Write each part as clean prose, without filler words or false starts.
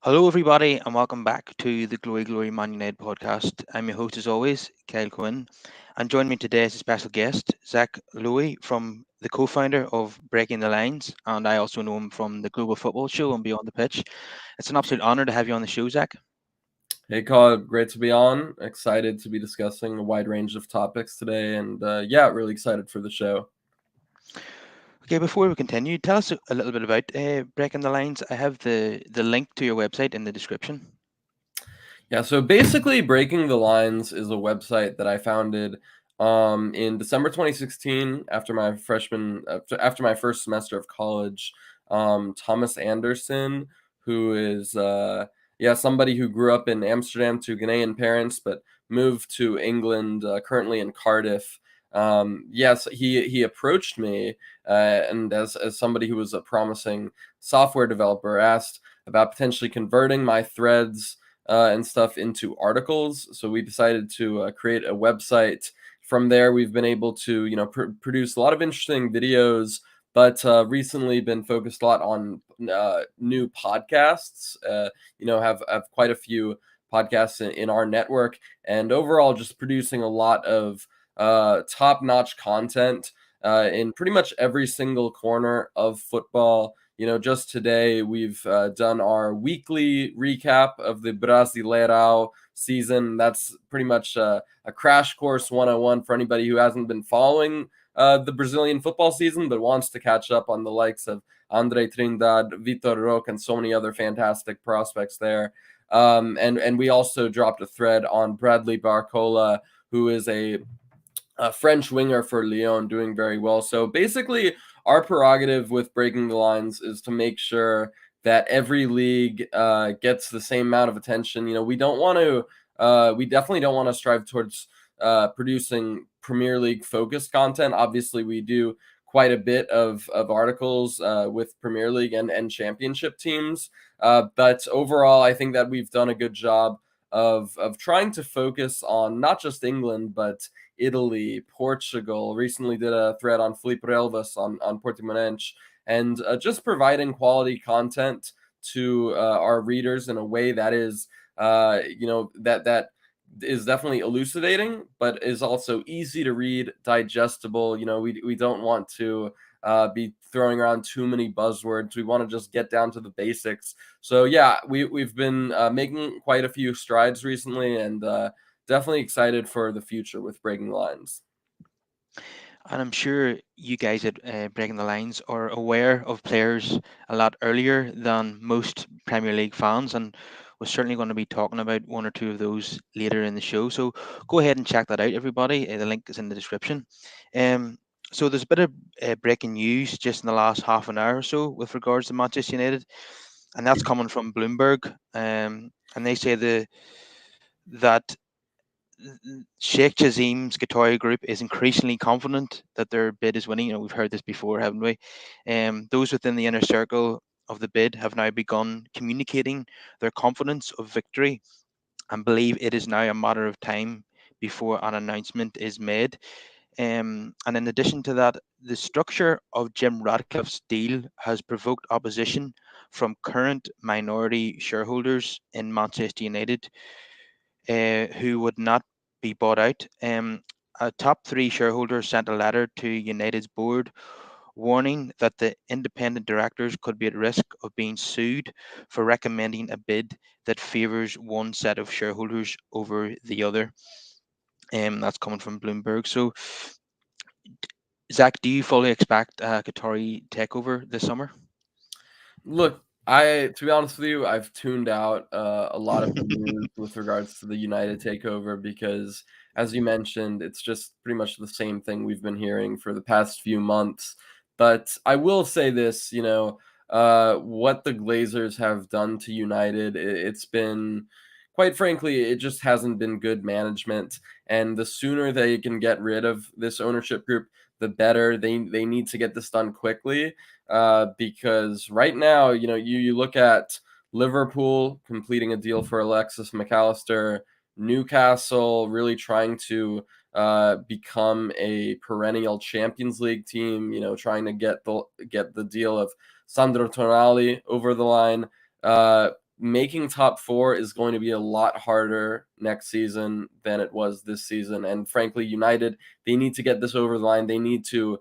Hello, everybody, and welcome back to the Glory Glory Man Utd podcast. I'm your host, as always, Kyle Quinn, and joining me today is a special guest, Zack Lowy, from the co-founder of Breaking the Lines, and I also know him from the Global Football Show and Beyond the Pitch. It's an absolute honour to have you on the show, Zack. Hey, Carl, great to be on. Excited to be discussing a wide range of topics today, and really excited for the show. Okay, before we continue, tell us a little bit about Breaking the Lines. I have the link to your website in the description. Yeah, so basically, Breaking the Lines is a website that I founded in December 2016 after my first semester of college. Thomas Anderson, who is somebody who grew up in Amsterdam to Ghanaian parents, but moved to England, currently in Cardiff. Yes, he approached me, and as somebody who was a promising software developer, asked about potentially converting my threads and stuff into articles. So we decided to create a website. From there, we've been able to, produce a lot of interesting videos, but recently been focused a lot on new podcasts. Have quite a few podcasts in our network, and overall, just producing a lot of top-notch content in pretty much every single corner of football. Just today we've done our weekly recap of the Brasileirão season. That's pretty much a crash course 101 for anybody who hasn't been following the Brazilian football season, but wants to catch up on the likes of Andre Trindade, Vitor Roque, and so many other fantastic prospects there. And we also dropped a thread on Bradley Barcola, who is a French winger for Lyon, doing very well. So basically, our prerogative with Breaking the Lines is to make sure that every league gets the same amount of attention. We definitely don't want to strive towards producing Premier League focused content. Obviously, we do quite a bit of articles with Premier League and championship teams. But overall, I think that we've done a good job of trying to focus on not just England, but Italy, Portugal. Recently did a thread on Felipe Relvas on Portimonense, and just providing quality content to our readers in a way that is, that is definitely elucidating, but is also easy to read, digestible. We don't want to be throwing around too many buzzwords. We want to just get down to the basics. So yeah, we've been making quite a few strides recently, and definitely excited for the future with Breaking Lines. And I'm sure you guys at Breaking the Lines are aware of players a lot earlier than most Premier League fans, and we're certainly going to be talking about one or two of those later in the show. So go ahead and check that out, everybody. The link is in the description. Um, so there's a bit of breaking news just in the last half an hour or so with regards to Manchester United, and that's coming from Bloomberg. And they say that Sheikh Jazim's Qatari group is increasingly confident that their bid is winning. We've heard this before, haven't we? Those within the inner circle of the bid have now begun communicating their confidence of victory and believe it is now a matter of time before an announcement is made. And in addition to that, the structure of Jim Ratcliffe's deal has provoked opposition from current minority shareholders in Manchester United who would not be bought out. A top three shareholder sent a letter to United's board warning that the independent directors could be at risk of being sued for recommending a bid that favours one set of shareholders over the other. That's coming from Bloomberg. So, Zach, do you fully expect a Qatari takeover this summer? Look, to be honest with you, I've tuned out a lot of the news with regards to the United takeover because, as you mentioned, it's just pretty much the same thing we've been hearing for the past few months. But I will say this, what the Glazers have done to United, it's been, quite frankly, it just hasn't been good management. And the sooner they can get rid of this ownership group, the better. They need to get this done quickly because right now, you look at Liverpool completing a deal for Alexis McAllister, Newcastle really trying to become a perennial Champions League team, trying to get the deal of Sandro Tonali over the line. making top four is going to be a lot harder next season than it was this season. And frankly, United, they need to get this over the line. They need to,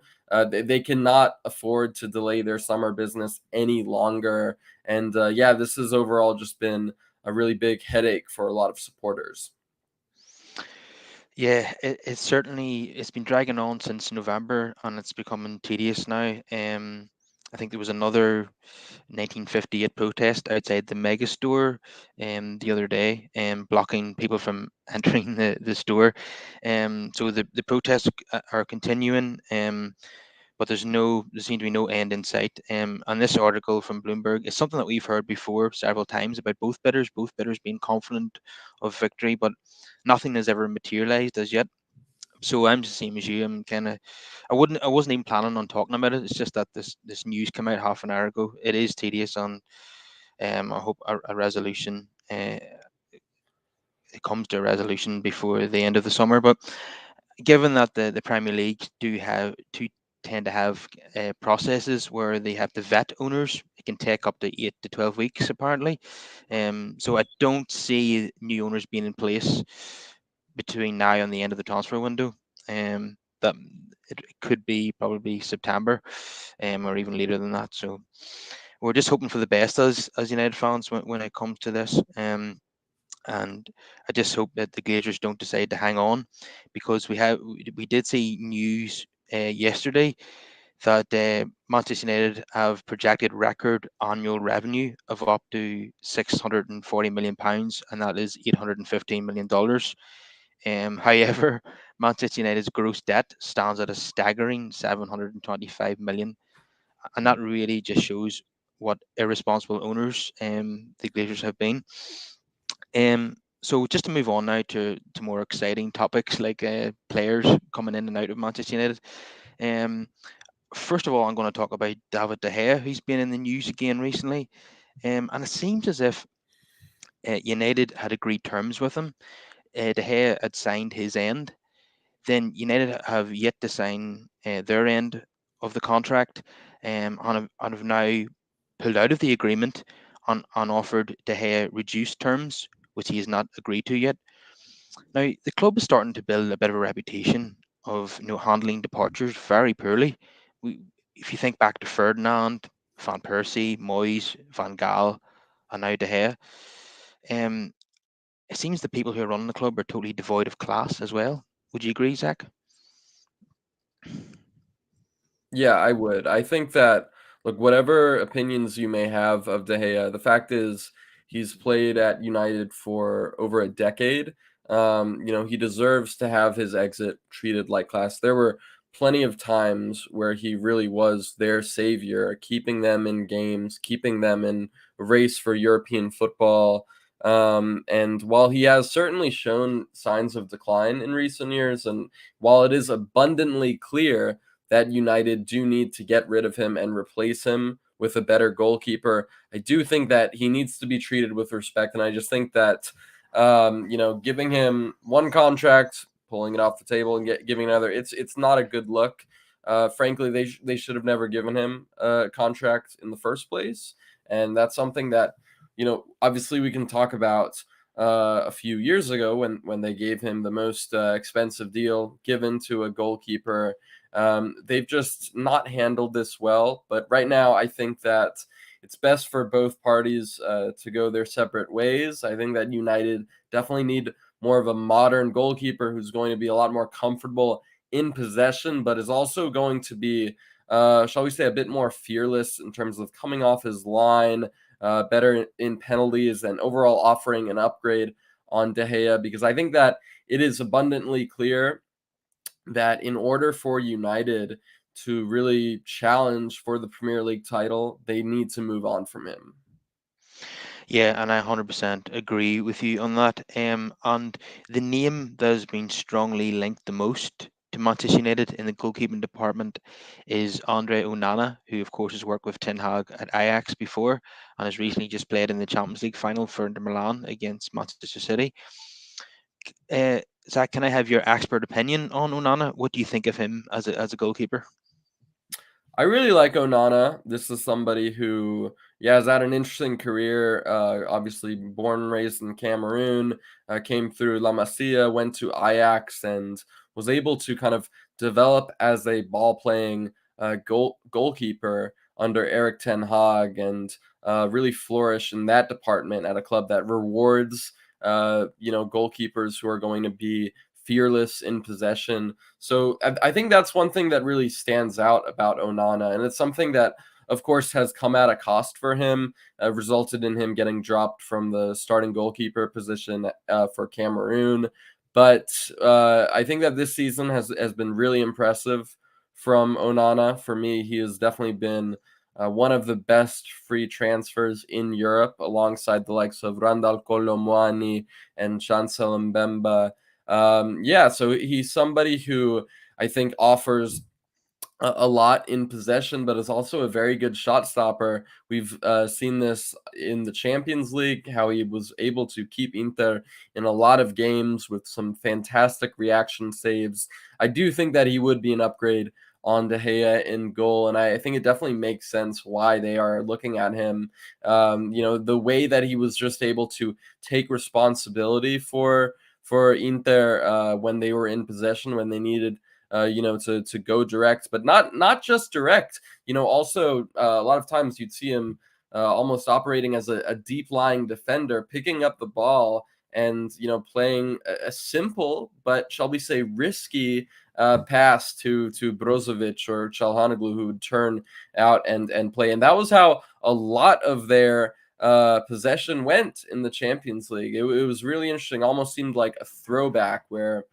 they cannot afford to delay their summer business any longer. And yeah, this has overall just been a really big headache for a lot of supporters. Yeah, it's certainly it's been dragging on since November, and it's becoming tedious now. I think there was another 1958 protest outside the mega store the other day, blocking people from entering the store. So the protests are continuing, but there seems to be no end in sight. And this article from Bloomberg is something that we've heard before several times about both bidders being confident of victory, but nothing has ever materialized as yet. So I'm the same as you. I wasn't even planning on talking about it. It's just that this news came out half an hour ago. It is tedious, and I hope a resolution. It comes to a resolution before the end of the summer. But given that the Premier League do tend to have processes where they have to vet owners, it can take up to 8 to 12 weeks apparently. So I don't see new owners being in place between now and the end of the transfer window. That it could be probably September, or even later than that. So we're just hoping for the best as United fans when it comes to this. And I just hope that the Glazers don't decide to hang on, because we did see news yesterday that Manchester United have projected record annual revenue of up to £640 million, and that is $815 million. However, Manchester United's gross debt stands at a staggering 725 million, and that really just shows what irresponsible owners the Glazers have been. So just to move on now to more exciting topics like players coming in and out of Manchester United. Um, First of all, I'm going to talk about David De Gea, who's been in the news again recently. And it seems as if United had agreed terms with him. De Gea had signed his end. Then United have yet to sign their end of the contract, and have now pulled out of the agreement and offered De Gea reduced terms, which he has not agreed to yet. Now, the club is starting to build a bit of a reputation of handling departures very poorly. We, if you think back to Ferdinand, Van Persie, Moyes, Van Gaal, and now De Gea, um, it seems the people who are running the club are totally devoid of class as well. Would you agree, Zach? Yeah, I would. I think that, look, whatever opinions you may have of De Gea, the fact is he's played at United for over a decade. He deserves to have his exit treated like class. There were plenty of times where he really was their savior, keeping them in games, keeping them in a race for European football. And while he has certainly shown signs of decline in recent years, and while it is abundantly clear that United do need to get rid of him and replace him with a better goalkeeper, I do think that he needs to be treated with respect. And I just think that, giving him one contract, pulling it off the table, and giving another, it's not a good look. Frankly, they should have never given him a contract in the first place, and that's something that, obviously we can talk about a few years ago when they gave him the most expensive deal given to a goalkeeper. They've just not handled this well. But right now, I think that it's best for both parties to go their separate ways. I think that United definitely need more of a modern goalkeeper who's going to be a lot more comfortable in possession, but is also going to be, shall we say, a bit more fearless in terms of coming off his line, better in penalties, and overall offering an upgrade on De Gea, because I think that it is abundantly clear that in order for United to really challenge for the Premier League title, they need to move on from him. Yeah, and I 100% agree with you on that. And the name that has been strongly linked the most to Manchester United in the goalkeeping department is Andre Onana, who of course has worked with Ten Hag at Ajax before and has recently just played in the Champions League final for Inter Milan against Manchester City. Zach, can I have your expert opinion on Onana? What do you think of him as a goalkeeper? I really like Onana. This is somebody who Yeah, he's had an interesting career. Obviously, born and raised in Cameroon, came through La Masia, went to Ajax, and was able to kind of develop as a ball playing goalkeeper under Eric Ten Hag, and really flourish in that department at a club that rewards goalkeepers who are going to be fearless in possession. So I think that's one thing that really stands out about Onana, and it's something that of course, has come at a cost for him, resulted in him getting dropped from the starting goalkeeper position for Cameroon. But I think that this season has been really impressive from Onana. For me, he has definitely been one of the best free transfers in Europe, alongside the likes of Randall Colomwani and Chancel Mbemba. Yeah, so he's somebody who I think offers a lot in possession, but is also a very good shot stopper. We've seen this in the Champions League, how he was able to keep Inter in a lot of games with some fantastic reaction saves. I do think that he would be an upgrade on De Gea in goal, and I think it definitely makes sense why they are looking at him. The way that he was just able to take responsibility for Inter when they were in possession, when they needed to go direct, but not just direct. Also a lot of times you'd see him almost operating as a deep lying defender, picking up the ball and playing a simple but shall we say risky pass to Brozovic or Chalhanoglu, who would turn out and play. And that was how a lot of their possession went in the Champions League. It was really interesting. Almost seemed like a throwback where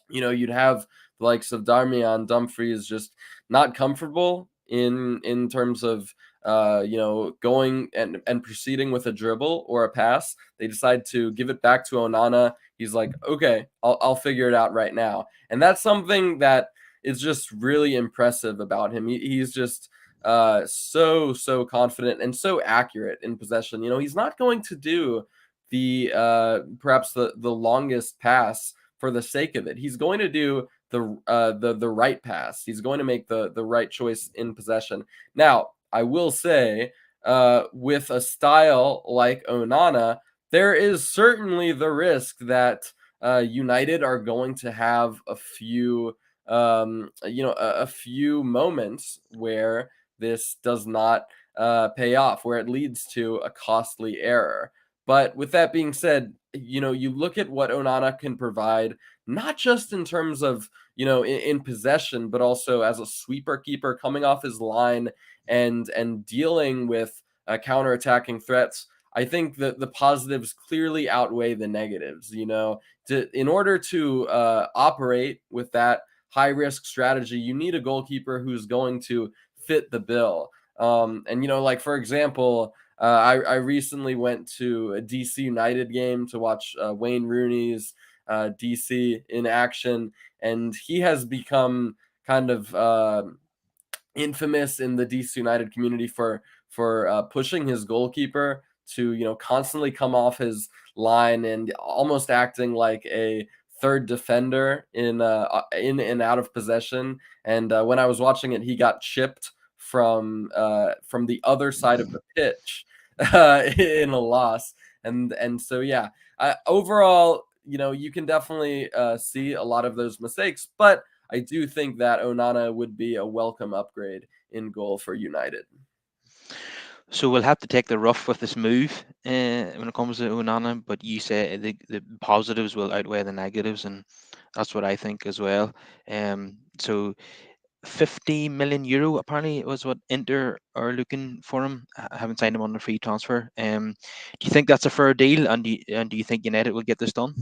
you'd have the likes of Darmian, Dumfries just not comfortable in terms of going and proceeding with a dribble or a pass. They decide to give it back to Onana. He's like, okay, I'll figure it out right now, and that's something that is just really impressive about him. He's just so confident and so accurate in possession. He's not going to do the perhaps the longest pass for the sake of it. He's going to do the right pass. He's going to make the right choice in possession. Now, I will say, with a style like Onana, there is certainly the risk that United are going to have a few, a few moments where this does not pay off, where it leads to a costly error. But with that being said, you look at what Onana can provide, not just in terms of, in possession, but also as a sweeper keeper coming off his line and dealing with counterattacking threats. I think that the positives clearly outweigh the negatives. In order to operate with that high risk strategy, you need a goalkeeper who's going to fit the bill. And like for example, I recently went to a DC United game to watch Wayne Rooney's DC in action, and he has become kind of infamous in the DC United community for pushing his goalkeeper to constantly come off his line and almost acting like a third defender in and out of possession. And when I was watching it, he got chipped from the other side of the pitch in a loss. And so yeah, overall, you can definitely see a lot of those mistakes, but I do think that Onana would be a welcome upgrade in goal for United. So we'll have to take the rough with this move when it comes to Onana, but you say the positives will outweigh the negatives, and that's what I think as well. So 50 million euro apparently was what Inter are looking for him. I haven't signed him on a free transfer. Do you think that's a fair deal, and do you think United will get this done?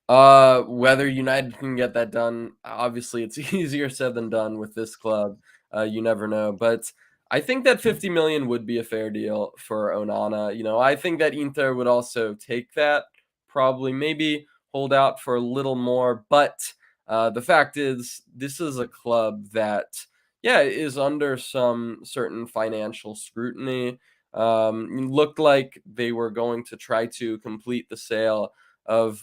Whether United can get that done, obviously it's easier said than done with this club. You never know, but I think that 50 million would be a fair deal for Onana. I think that Inter would also take that, probably maybe hold out for a little more, but the fact is, this is a club that, yeah, is under some certain financial scrutiny. Looked like they were going to try to complete the sale of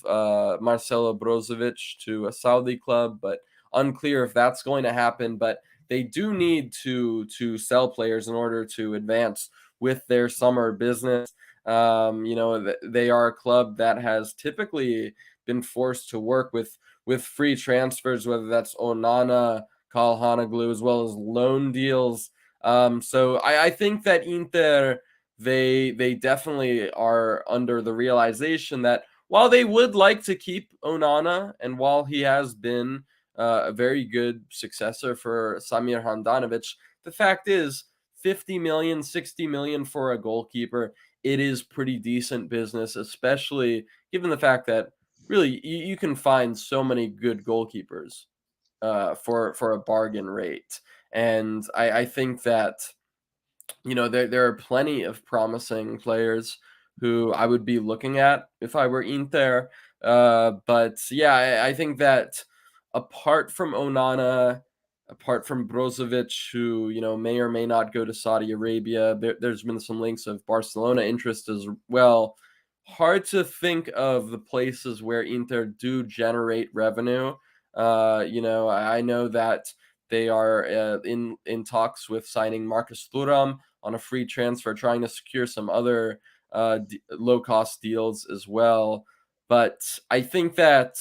Marcelo Brozovic to a Saudi club, but unclear if that's going to happen. But they do need to sell players in order to advance with their summer business. They are a club that has typically been forced to work with free transfers, whether that's Onana, Kalhanoglu, as well as loan deals. So I think that Inter, they definitely are under the realization that while they would like to keep Onana, and while he has been a very good successor for Samir Handanovic, the fact is 50 million, 60 million for a goalkeeper, it is pretty decent business, especially given the fact that really you can find so many good goalkeepers for a bargain rate. And I think that there are plenty of promising players who I would be looking at if I were Inter. But yeah, I think that apart from Onana, apart from Brozovic, who may or may not go to Saudi Arabia, there's been some links of Barcelona interest as well. Hard to think of the places where Inter do generate revenue. I know that they are in talks with signing Marcus Thuram on a free transfer, trying to secure some other low cost deals as well. But I think that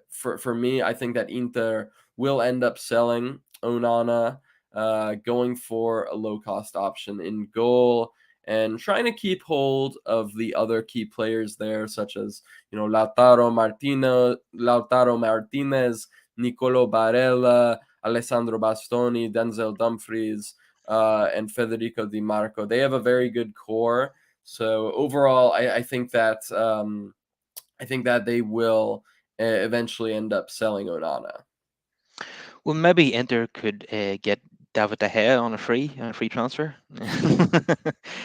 for me, I think that Inter will end up selling Onana, going for a low cost option in goal, and trying to keep hold of the other key players there, such as Lautaro Martinez, Nicolo Barella, Alessandro Bastoni, Denzel Dumfries, and Federico Di Marco. They have a very good core. So overall, I think that they will eventually end up selling Onana. Well, maybe Inter could get David De Gea on a free transfer.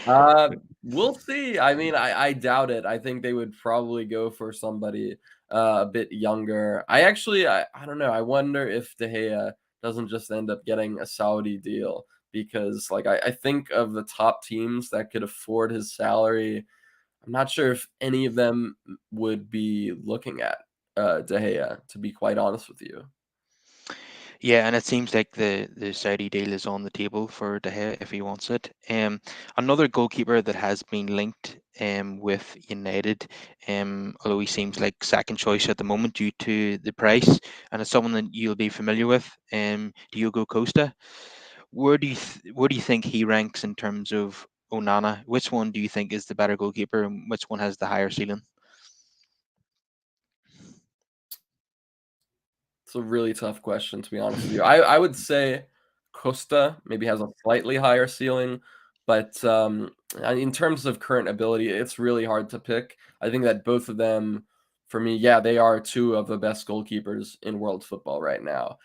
Uh, we'll see. I mean, I doubt it. I think they would probably go for somebody a bit younger. I don't know. I wonder if De Gea doesn't just end up getting a Saudi deal, because like I think of the top teams that could afford his salary. I'm not sure if any of them would be looking at De Gea, to be quite honest with you. Yeah, and it seems like the Saudi deal is on the table for De Gea if he wants it. Another goalkeeper that has been linked with United, although he seems like second choice at the moment due to the price, and it's someone that you'll be familiar with, Diogo Costa. Where do you think he ranks in terms of Onana? Which one do you think is the better goalkeeper, and which one has the higher ceiling? It's a really tough question, to be honest with you. I would say Costa maybe has a slightly higher ceiling, but in terms of current ability, it's really hard to pick. I think that both of them, for me, yeah, they are two of the best goalkeepers in world football right now.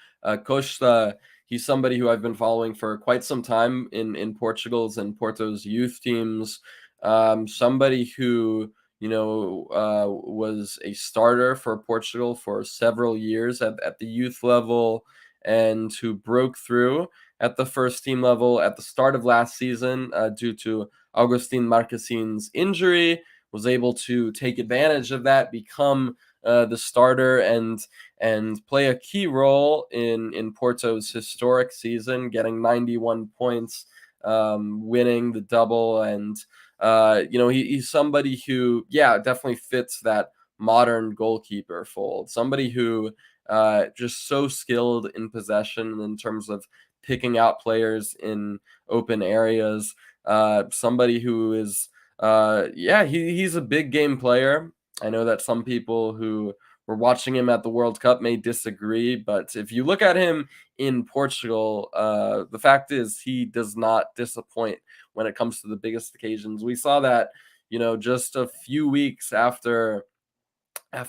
Costa, he's somebody who I've been following for quite some time in Portugal's and Porto's youth teams. Somebody who was a starter for Portugal for several years at the youth level, and who broke through at the first team level at the start of last season due to Augustin Marquezin's injury, was able to take advantage of that, become the starter, and play a key role in Porto's historic season, getting 91 points, winning the double. And he's somebody who, yeah, definitely fits that modern goalkeeper fold. Somebody who just so skilled in possession in terms of picking out players in open areas. Somebody who is, he's a big game player. I know that some people who were watching him at the World Cup may disagree, but if you look at him in Portugal, the fact is he does not disappoint when it comes to the biggest occasions. We saw that, just a few weeks after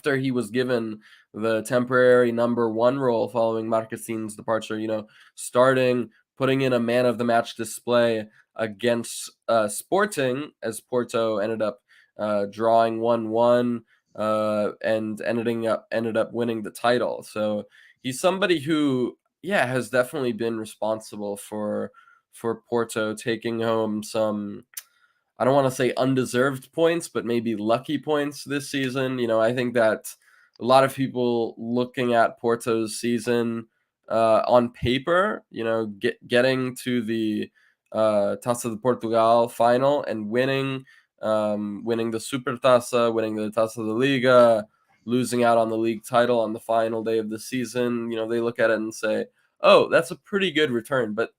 he was given the temporary number one role following Marquezin's departure, starting, putting in a man of the match display against Sporting, as Porto ended up drawing 1-1 and ended up winning the title. So he's somebody who, yeah, has definitely been responsible for Porto taking home some, I don't want to say undeserved points, but maybe lucky points this season. I think that a lot of people looking at Porto's season on paper, getting to the Taça de Portugal final and winning the Supertaça, winning the Taça de Liga, losing out on the league title on the final day of the season. They look at it and say, "Oh, that's a pretty good return." But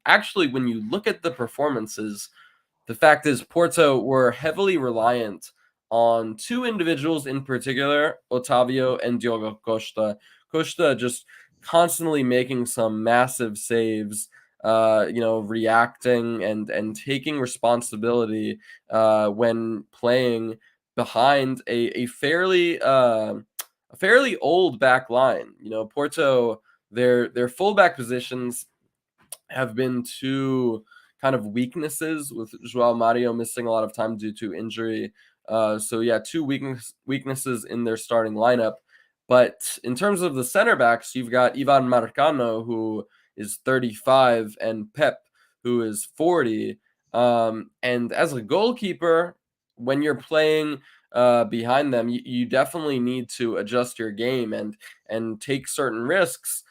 actually, when you look at the performances, the fact is, Porto were heavily reliant on two individuals in particular, Otavio and Diogo Costa. Costa just constantly making some massive saves, reacting and taking responsibility when playing behind a fairly old back line. Porto, their fullback positions have been two kind of weaknesses, with Joao Mario missing a lot of time due to injury. So yeah, two weaknesses in their starting lineup. But in terms of the center backs, you've got Ivan Marcano, who is 35, and Pep, who is 40. And as a goalkeeper, when you're playing behind them, you definitely need to adjust your game and take certain risks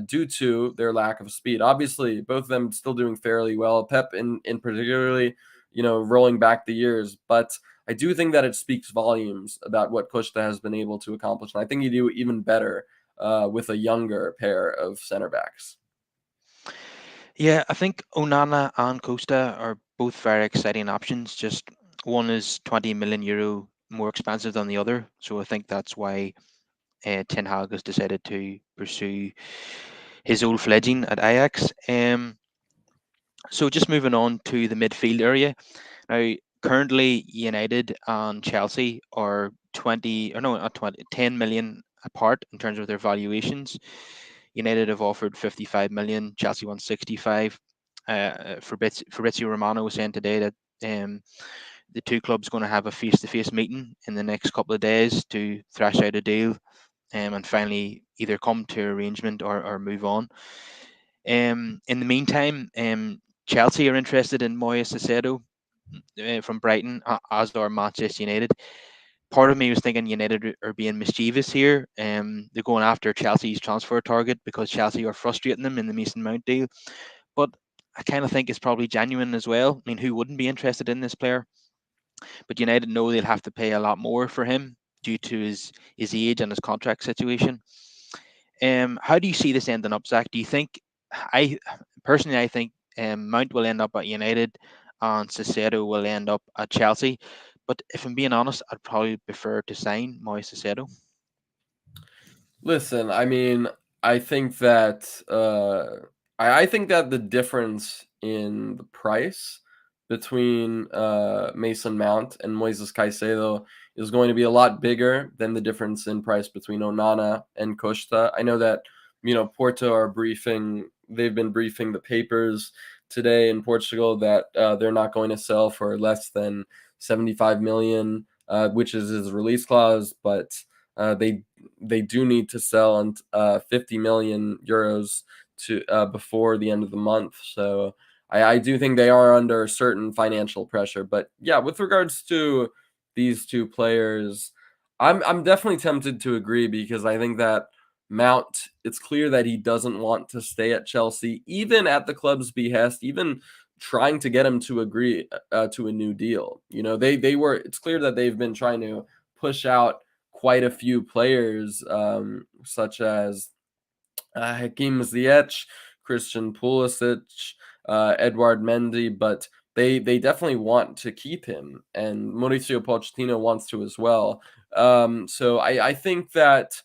due to their lack of speed. Obviously, both of them still doing fairly well. Pep in particularly, rolling back the years, but I do think that it speaks volumes about what Costa has been able to accomplish, and I think you do even better with a younger pair of center backs. Yeah, I think Onana and Costa are both very exciting options. Just one is 20 million euro more expensive than the other, so I think that's why Ten Hag has decided to pursue his old fledging at Ajax. So just moving on to the midfield area. Now, currently United and Chelsea are 20, or no, not 20, 10 million apart in terms of their valuations. United have offered 55 million, Chelsea wants 65. Fabrizio Romano was saying today that the two clubs going to have a face-to-face meeting in the next couple of days to thrash out a deal, and finally either come to arrangement or move on. In the meantime, Chelsea are interested in Moyes Caicedo from Brighton, as are Manchester United. Part of me was thinking United are being mischievous here. They're going after Chelsea's transfer target because Chelsea are frustrating them in the Mason Mount deal. But I kind of think it's probably genuine as well. I mean, who wouldn't be interested in this player? But United know they'll have to pay a lot more for him due to his age and his contract situation. How do you see this ending up, Zach? Do you think I personally I think Mount will end up at United and Caicedo will end up at Chelsea. But if I'm being honest, I'd probably prefer to sign Moise Caicedo. Listen, I mean, I think that I think that the difference in the price between Mason Mount and Moises Caicedo is going to be a lot bigger than the difference in price between Onana and Costa. I know that Porto are briefing; they've been briefing the papers today in Portugal that they're not going to sell for less than 75 million, which is his release clause, but they do need to sell and 50 million euros to before the end of the month. So I do think they are under certain financial pressure. But yeah, with regards to these two players, I'm definitely tempted to agree because I think that Mount, it's clear that he doesn't want to stay at Chelsea, even at the club's behest, even trying to get him to agree to a new deal. They were. It's clear that they've been trying to push out quite a few players, such as Hakim Ziyech, Christian Pulisic, Edward Mendy, but they definitely want to keep him, and Mauricio Pochettino wants to as well. So I think that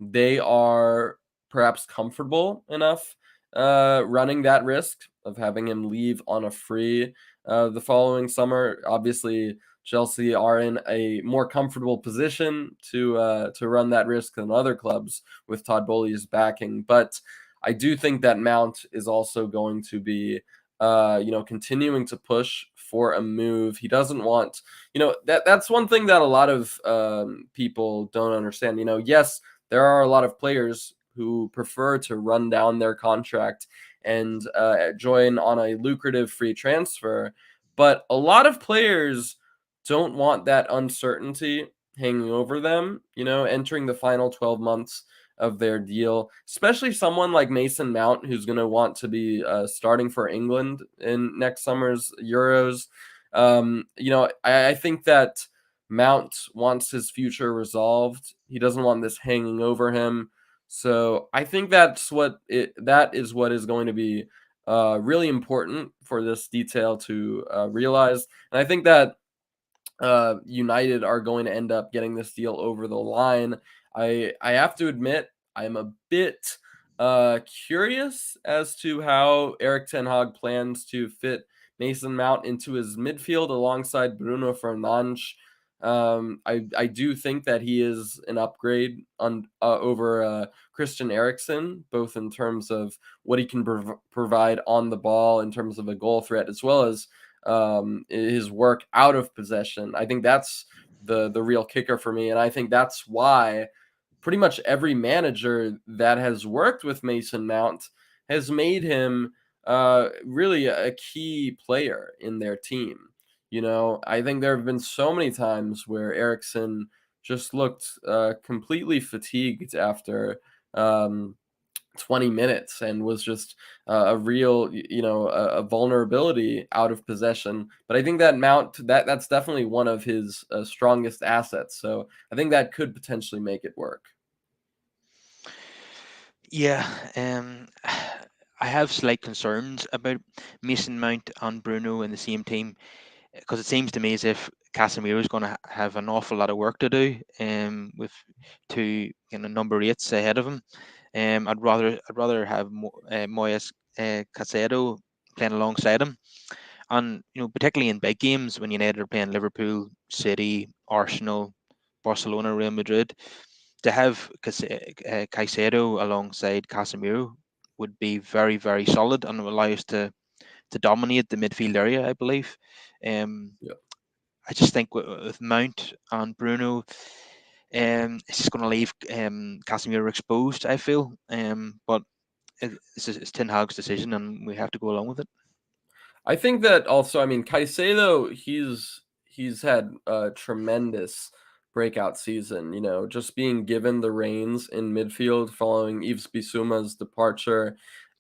they are perhaps comfortable enough running that risk of having him leave on a free the following summer. Obviously, Chelsea are in a more comfortable position to run that risk than other clubs with Todd Bowley's backing. But I do think that Mount is also going to be, continuing to push for a move. He doesn't want, that's one thing that a lot of people don't understand. Yes, there are a lot of players who prefer to run down their contract and join on a lucrative free transfer, but a lot of players don't want that uncertainty hanging over them, entering the final 12 months of their deal, especially someone like Mason Mount, who's going to want to be starting for England in next summer's Euros. I think that Mount wants his future resolved. He doesn't want this hanging over him. So I think that is what is going to be really important for this detail to realize. And I think that United are going to end up getting this deal over the line. I have to admit I'm a bit curious as to how Eric Ten Hag plans to fit Mason Mount into his midfield alongside Bruno Fernandes. I do think that he is an upgrade on over Christian Eriksen, both in terms of what he can provide on the ball in terms of a goal threat, as well as his work out of possession. I think that's the real kicker for me, and I think that's why pretty much every manager that has worked with Mason Mount has made him really a key player in their team. I think there have been so many times where Ericsson just looked completely fatigued after. 20 minutes and was just a real a vulnerability out of possession. But I think that that's definitely one of his strongest assets, so I think that could potentially make it work. Yeah, I have slight concerns about Mason Mount and Bruno in the same team, because it seems to me as if Casemiro is going to have an awful lot of work to do, with two number eights ahead of him. I'd rather have Moyes Caicedo playing alongside him, and particularly in big games when United are playing Liverpool, City, Arsenal, Barcelona, Real Madrid, to have Caicedo alongside Casemiro would be very, very solid and will allow us to dominate the midfield area, I believe. Um, Yeah. I just think with Mount and Bruno, it's just going to leave Casemiro exposed, I feel. But it's Ten Hag's decision, and we have to go along with it. I think that also, I mean, Caicedo, he's had a tremendous breakout season. Just being given the reins in midfield following Yves Bissouma's departure,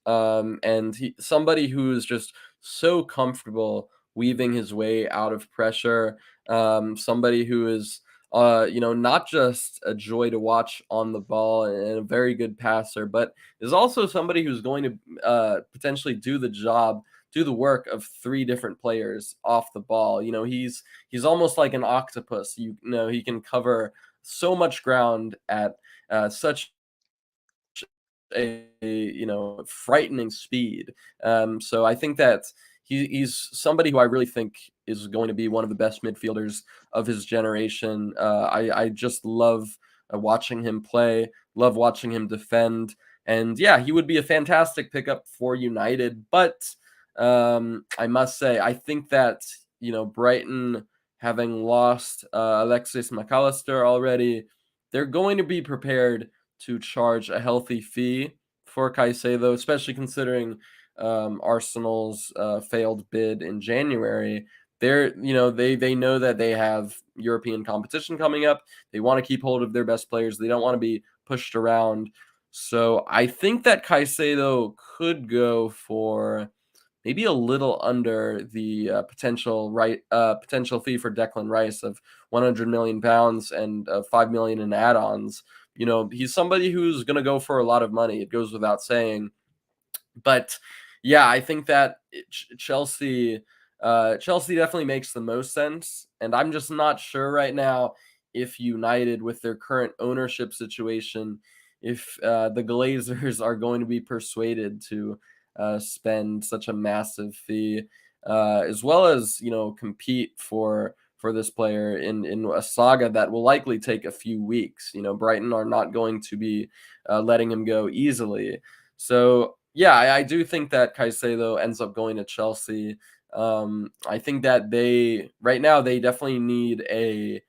and somebody who's just so comfortable weaving his way out of pressure. Somebody who is. Not just a joy to watch on the ball and a very good passer, but is also somebody who's going to potentially do the work of three different players off the ball. He's almost like an octopus. He can cover so much ground at such a frightening speed. So I think that he's somebody who I really think is going to be one of the best midfielders of his generation. I just love watching him play, love watching him defend. And yeah, he would be a fantastic pickup for United. But I must say, I think that, Brighton, having lost Alexis McAllister already, they're going to be prepared to charge a healthy fee for Caicedo, especially considering Arsenal's failed bid in January. They know that they have European competition coming up. They want to keep hold of their best players. They don't want to be pushed around. So I think that Caicedo could go for maybe a little under the potential fee for Declan Rice of 100 million pounds and 5 million in add-ons. He's somebody who's going to go for a lot of money. It goes without saying. But yeah, I think that Chelsea definitely makes the most sense, and I'm just not sure right now if United, with their current ownership situation, if the Glazers are going to be persuaded to spend such a massive fee, as well as compete for this player in a saga that will likely take a few weeks. Brighton are not going to be letting him go easily. So yeah, I do think that Caicedo ends up going to Chelsea. I think that right now they definitely need a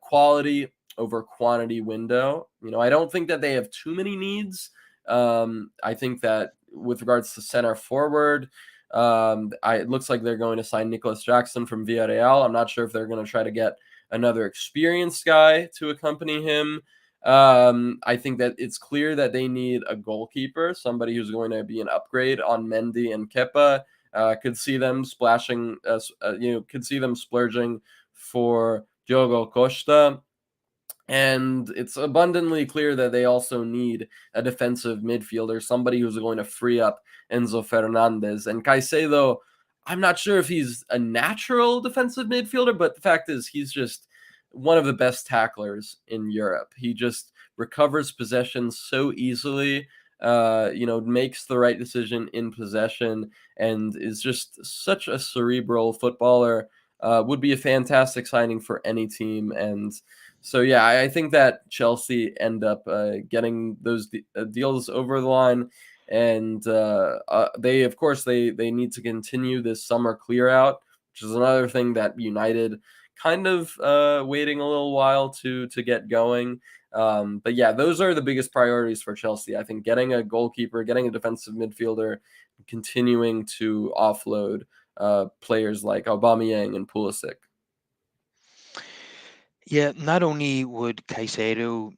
quality over quantity window. I don't think that they have too many needs. I think that with regards to center forward, it looks like they're going to sign Nicholas Jackson from Villarreal. I'm not sure if they're going to try to get another experienced guy to accompany him. I think that it's clear that they need a goalkeeper, somebody who's going to be an upgrade on Mendy and Kepa. Could see them splashing, could see them splurging for Diogo Costa. And it's abundantly clear that they also need a defensive midfielder, somebody who's going to free up Enzo Fernandez. And Caicedo, I'm not sure if he's a natural defensive midfielder, but the fact is he's just one of the best tacklers in Europe. He just recovers possession so easily, makes the right decision in possession, and is just such a cerebral footballer. Would be a fantastic signing for any team. And so yeah, I think that Chelsea end up getting those deals over the line, and they of course they need to continue this summer clear out, which is another thing that United kind of waiting a little while to get going. But yeah, those are the biggest priorities for Chelsea. I think getting a goalkeeper, getting a defensive midfielder, continuing to offload players like Aubameyang and Pulisic. Yeah, not only would Caicedo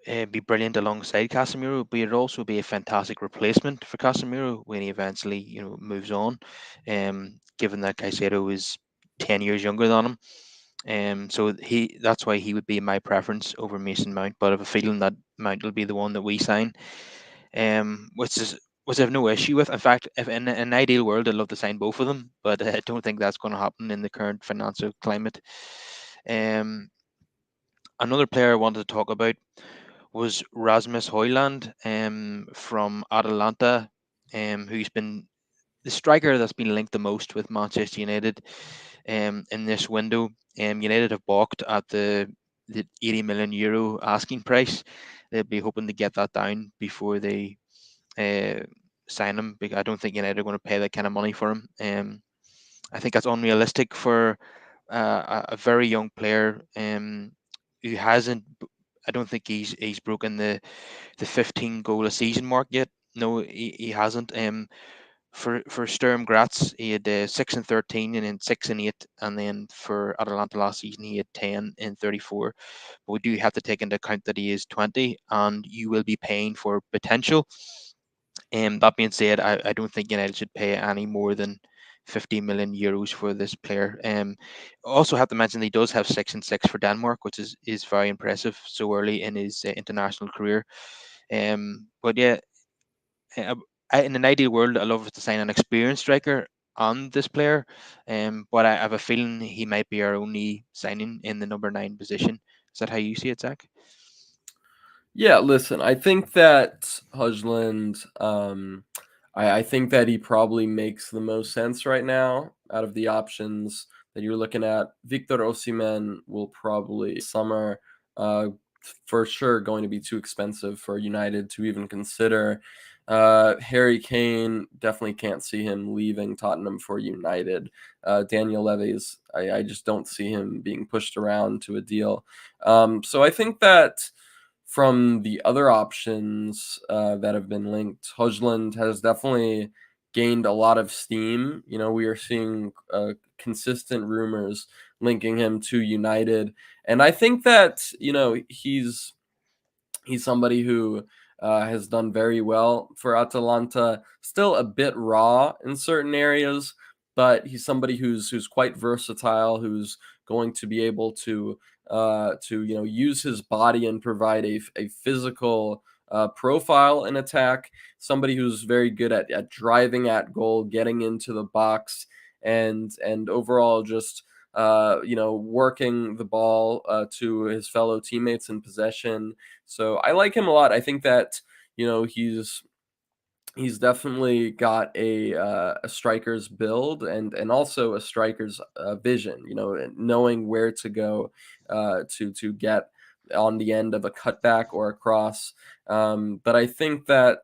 be brilliant alongside Casemiro, but it'd also be a fantastic replacement for Casemiro when he eventually, moves on. Given that Caicedo is 10 years younger than him, so that's why he would be my preference over Mason Mount. But I have a feeling that Mount will be the one that we sign, which I have no issue with. In fact, if in an ideal world, I'd love to sign both of them, but I don't think that's going to happen in the current financial climate. Um, Another player I wanted to talk about was Rasmus Højlund from Atalanta, who's been the striker that's been linked the most with Manchester United in this window. United have balked at the 80 million euro asking price. They'll be hoping to get that down before they uh, sign him. Because I don't think United are going to pay that kind of money for him. I think that's unrealistic for a very young player who hasn't. I don't think he's broken the 15 goal a season mark yet. No, he hasn't. For Sturm Graz, he had 6 and 13, and then 6 and 8, and then for Atalanta last season he had 10 and 34. But we do have to take into account that he is 20, and you will be paying for potential. That being said, I don't think United should pay any more than 50 million euros for this player. Also have to mention that he does have 6 and 6 for Denmark, which is very impressive so early in his international career. But yeah, uh, in an ideal world, I love to sign an experienced striker on this player. But I have a feeling he might be our only signing in the number 9 position. Is that how you see it, Zach? Yeah, listen, I think that Hudgland, I think that he probably makes the most sense right now out of the options that you're looking at. Victor Osimhen will probably summer, uh, for sure going to be too expensive for United to even consider. Harry Kane, definitely can't see him leaving Tottenham for United. Daniel Levy's, I just don't see him being pushed around to a deal. So I think that from the other options that have been linked, Hojlund has definitely gained a lot of steam. We are seeing consistent rumors linking him to United, and I think that he's somebody who has done very well for Atalanta. Still a bit raw in certain areas, but he's somebody who's quite versatile, who's going to be able to use his body and provide a physical profile in attack. Somebody who's very good at driving at goal, getting into the box, and overall just working the ball to his fellow teammates in possession. So I like him a lot. I think that he's definitely got a striker's build and also a striker's vision. Knowing where to go to get on the end of a cutback or a cross. But I think that.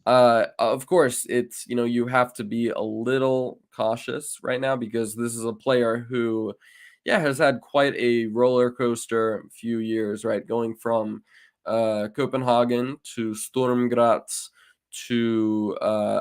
Of course, it's you have to be a little cautious right now because this is a player who, yeah, has had quite a roller coaster few years, right? Going from Copenhagen to Sturm Graz to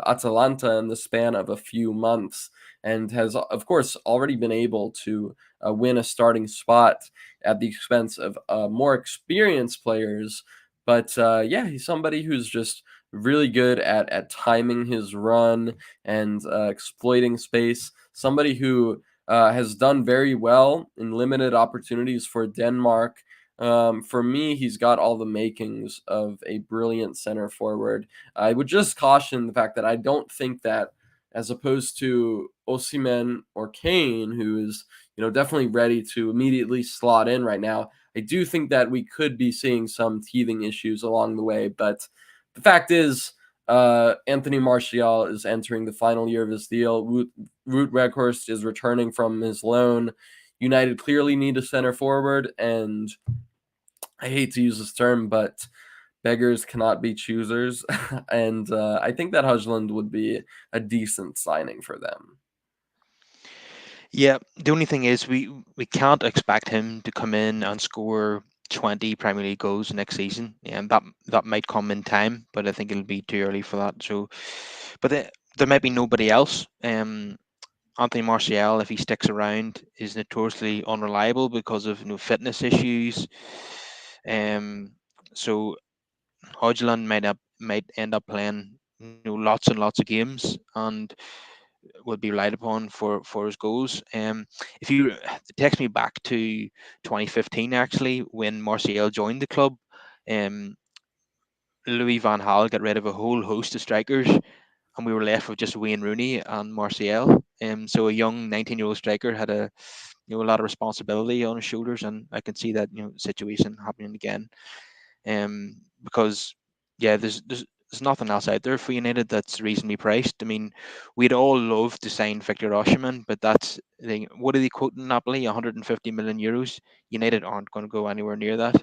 Atalanta in the span of a few months, and has, of course, already been able to win a starting spot at the expense of more experienced players. But yeah, he's somebody who's just really good at timing his run and exploiting space. Somebody who has done very well in limited opportunities for Denmark. For me, he's got all the makings of a brilliant center forward. I would just caution the fact that I don't think that, as opposed to Osimhen or Kane, who is definitely ready to immediately slot in right now, I do think that we could be seeing some teething issues along the way. But the fact is, Anthony Martial is entering the final year of his deal. Wout Weghorst is returning from his loan. United clearly need a center forward, and I hate to use this term, but beggars cannot be choosers. And I think that Hudgland would be a decent signing for them. Yeah, the only thing is we can't expect him to come in and score 20 Premier League goals next season, and that might come in time, but I think it'll be too early for that. So, but there might be nobody else. Anthony Martial, if he sticks around, is notoriously unreliable because of fitness issues. Um, so Hodgland might end up playing lots and lots of games and will be relied upon for his goals. If you it takes me back to 2015 actually when Martial joined the club. Um, Louis van Gaal got rid of a whole host of strikers, and we were left with just Wayne Rooney and Martial. So a young 19-year-old striker had a lot of responsibility on his shoulders, and I can see that situation happening again. Because yeah, there's nothing else out there for United that's reasonably priced. I mean, we'd all love to sign Victor Osimhen, but what are they quoting Napoli? 150 million euros. United aren't going to go anywhere near that.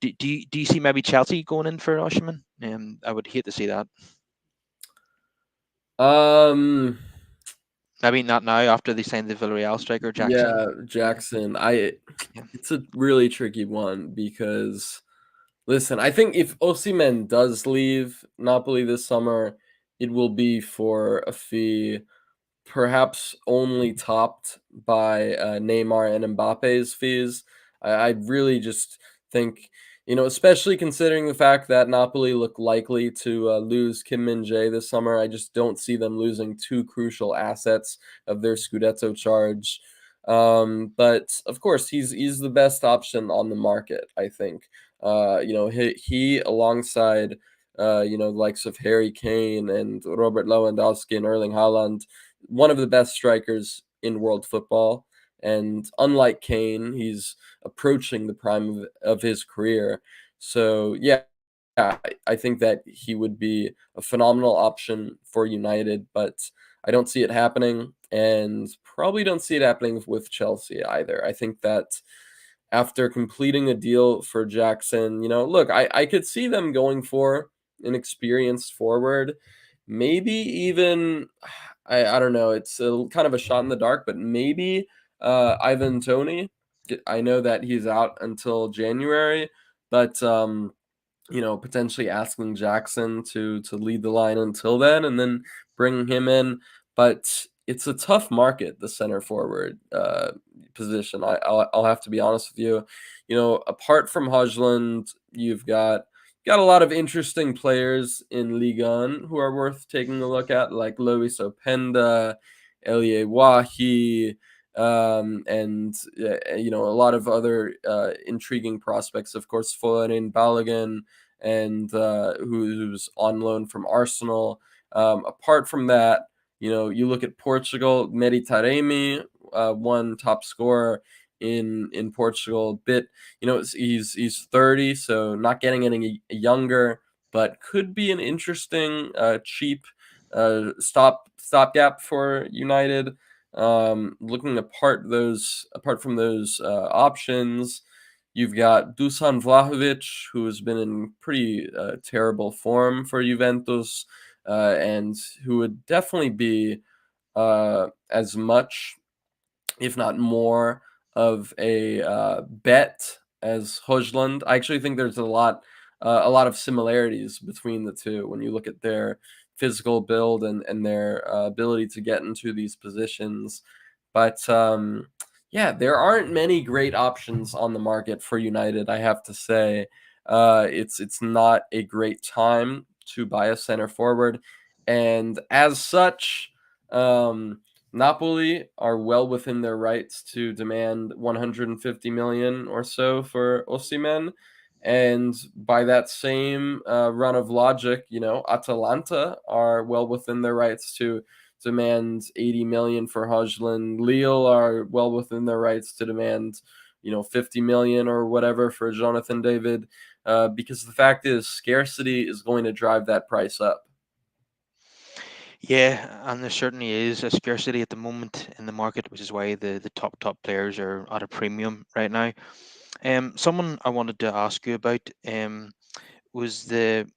Do you see maybe Chelsea going in for Osimhen? I would hate to see that. Um, Maybe not now after they signed the Villarreal striker yeah, Jackson. Jackson. Yeah. It's a really tricky one because, listen, I think if Osimhen does leave Napoli this summer, it will be for a fee perhaps only topped by Neymar and Mbappe's fees. I really just think, especially considering the fact that Napoli look likely to lose Kim Min Jae this summer, I just don't see them losing two crucial assets of their Scudetto charge. But of course, he's the best option on the market. I think. He alongside the likes of Harry Kane and Robert Lewandowski and Erling Haaland, one of the best strikers in world football. And unlike Kane, he's approaching the prime of his career. So, yeah, I think that he would be a phenomenal option for United, but I don't see it happening. And probably don't see it happening with Chelsea either. I think that after completing a deal for Jackson, look, I could see them going for an experienced forward, maybe even I don't know. It's kind of a shot in the dark, but maybe Ivan Tony. I know that he's out until January, but potentially asking Jackson to lead the line until then, and then bringing him in. But it's a tough market, the center forward position. I'll have to be honest with you. Apart from Hojlund, you've got a lot of interesting players in Ligue 1 who are worth taking a look at, like Lois Openda, Elie Wahi, and a lot of other intriguing prospects. Of course, Foreign Balogun, and who's on loan from Arsenal. Apart from that, you look at Portugal, Mehdi Taremi, one top scorer in Portugal. Bit, he's 30, so not getting any younger, but could be an interesting, cheap stopgap for United. Looking apart from those options, you've got Dusan Vlahovic, who has been in pretty terrible form for Juventus, and who would definitely be as much, if not more, of a bet as Hojlund. I actually think there's a lot a lot of similarities between the two when you look at their physical build and their ability to get into these positions. But yeah, there aren't many great options on the market for United, I have to say. It's not a great time to buy a center forward, and as such, um, Napoli are well within their rights to demand 150 million or so for Osimhen. And by that same run of logic, Atalanta are well within their rights to demand 80 million for Hojlund. Lille are well within their rights to demand, 50 million or whatever for Jonathan David, because the fact is scarcity is going to drive that price up. Yeah, and there certainly is a scarcity at the moment in the market, which is why the top players are at a premium right now. Someone I wanted to ask you about was the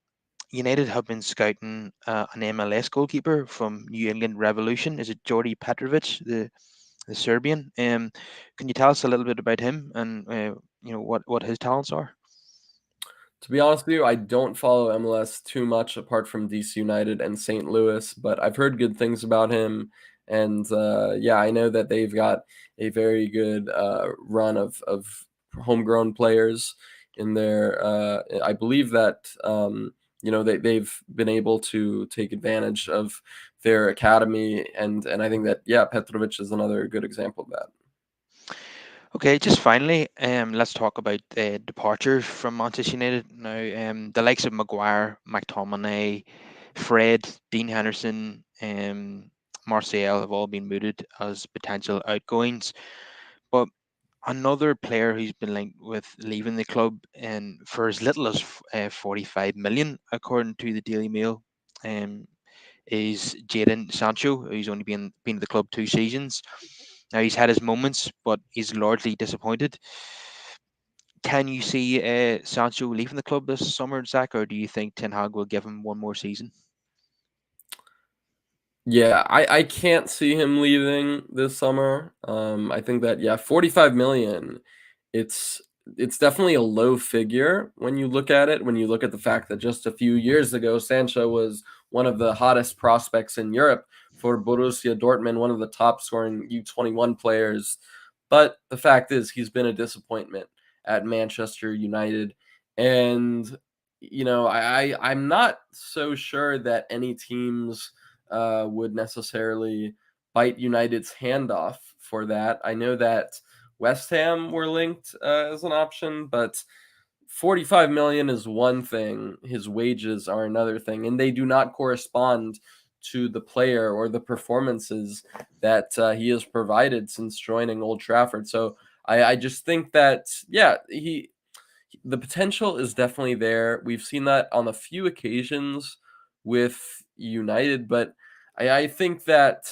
United have been scouting an MLS goalkeeper from New England Revolution. Is it Jordi Petrovic, the Serbian? Can you tell us a little bit about him and what his talents are? To be honest with you, I don't follow MLS too much apart from DC United and St. Louis, but I've heard good things about him. And yeah, I know that they've got a very good run of homegrown players in there. I believe that, they've been able to take advantage of their academy. And I think that, yeah, Petrovic is another good example of that. Okay, just finally, let's talk about departures from Manchester United. Now, the likes of Maguire, McTominay, Fred, Dean Henderson, Martial have all been mooted as potential outgoings. But another player who's been linked with leaving the club and for as little as 45 million, according to the Daily Mail, um, is Jadon Sancho, who's only been at the club 2 seasons. Now he's had his moments, but he's largely disappointed. Can you see Sancho leaving the club this summer, Zach, or do you think Ten Hag will give him one more season? Yeah, I can't see him leaving this summer. I think that, yeah, 45 million, it's it's definitely a low figure when you look at it, when you look at the fact that just a few years ago Sancho was one of the hottest prospects in Europe for Borussia Dortmund, one of the top scoring U21 players. But the fact is he's been a disappointment at Manchester United, and I'm not so sure that any teams would necessarily bite United's hand off for that. I know that West Ham were linked as an option, but 45 million is one thing, his wages are another thing, and they do not correspond to the player or the performances that he has provided since joining Old Trafford. So I just think that, yeah, the potential is definitely there. We've seen that on a few occasions with United, but I think that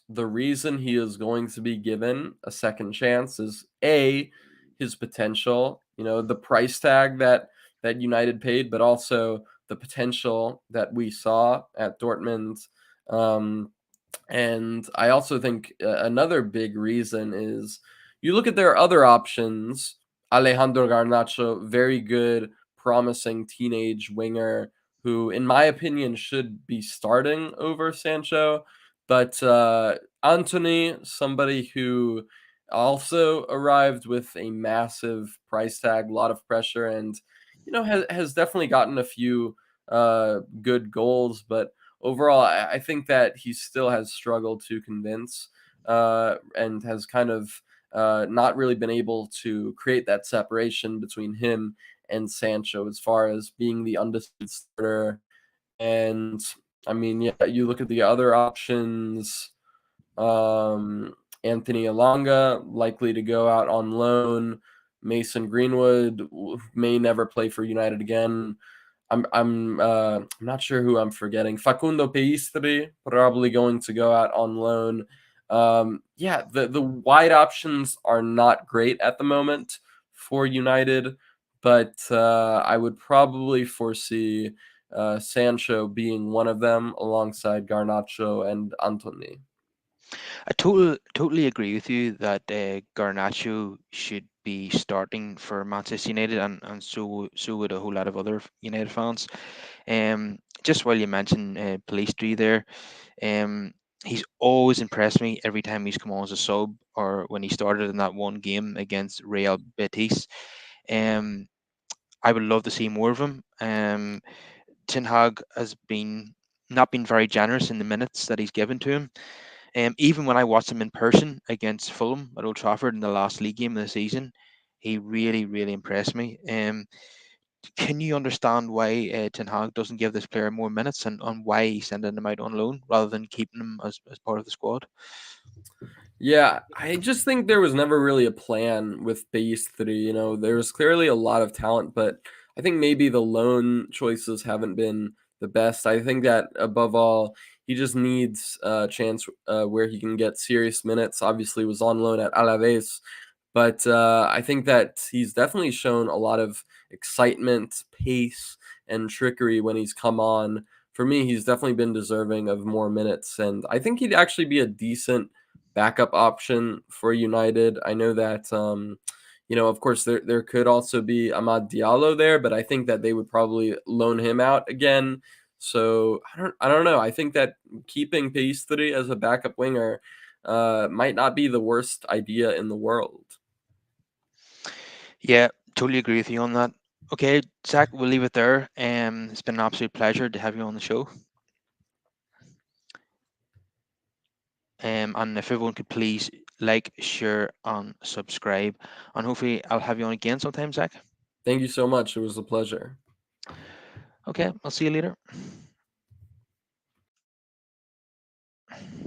the reason he is going to be given a second chance is A, his potential, the price tag that United paid, but also the potential that we saw at Dortmund. Um, and I also think another big reason is you look at their other options. Alejandro Garnacho, very good, promising teenage winger who, in my opinion, should be starting over Sancho. But Anthony, somebody who also arrived with a massive price tag, a lot of pressure, and has definitely gotten a few good goals, but overall, I think that he still has struggled to convince and has kind of not really been able to create that separation between him and Sancho as far as being the undisputed starter. And I mean, yeah, you look at the other options. Um, Anthony Alonga likely to go out on loan. Mason Greenwood may never play for United again. I'm not sure who I'm forgetting. Facundo Peistri probably going to go out on loan. Yeah, the wide options are not great at the moment for United, but I would probably foresee Sancho being one of them alongside Garnacho and Antony. I totally agree with you that Garnacho should be starting for Manchester United, and so would a whole lot of other United fans. Just while you mentioned Pellistri there, um, he's always impressed me every time he's come on as a sub, or when he started in that one game against Real Betis. Um, I would love to see more of him. Ten Hag has been not been very generous in the minutes that he's given to him. Even when I watched him in person against Fulham at Old Trafford in the last league game of the season, he really, really impressed me. Can you understand why Ten Hag doesn't give this player more minutes, and why he's sending him out on loan rather than keeping him as part of the squad? Yeah, I just think there was never really a plan with Base 3. You know, there was clearly a lot of talent, but I think maybe the loan choices haven't been the best. I think that above all, he just needs a chance where he can get serious minutes. Obviously, was on loan at Alaves, but I think that he's definitely shown a lot of excitement, pace, and trickery when he's come on. For me, he's definitely been deserving of more minutes, and I think he'd actually be a decent backup option for United. I know that of course there could also be Amad Diallo there, but I think that they would probably loan him out again. So I don't know. I think that keeping Pastry as a backup winger might not be the worst idea in the world. Yeah, totally agree with you on that. Okay, Zach, we'll leave it there. It's been an absolute pleasure to have you on the show. And if everyone could please like, share, and subscribe, and hopefully I'll have you on again sometime, Zach. Thank you so much. It was a pleasure. Okay, I'll see you later.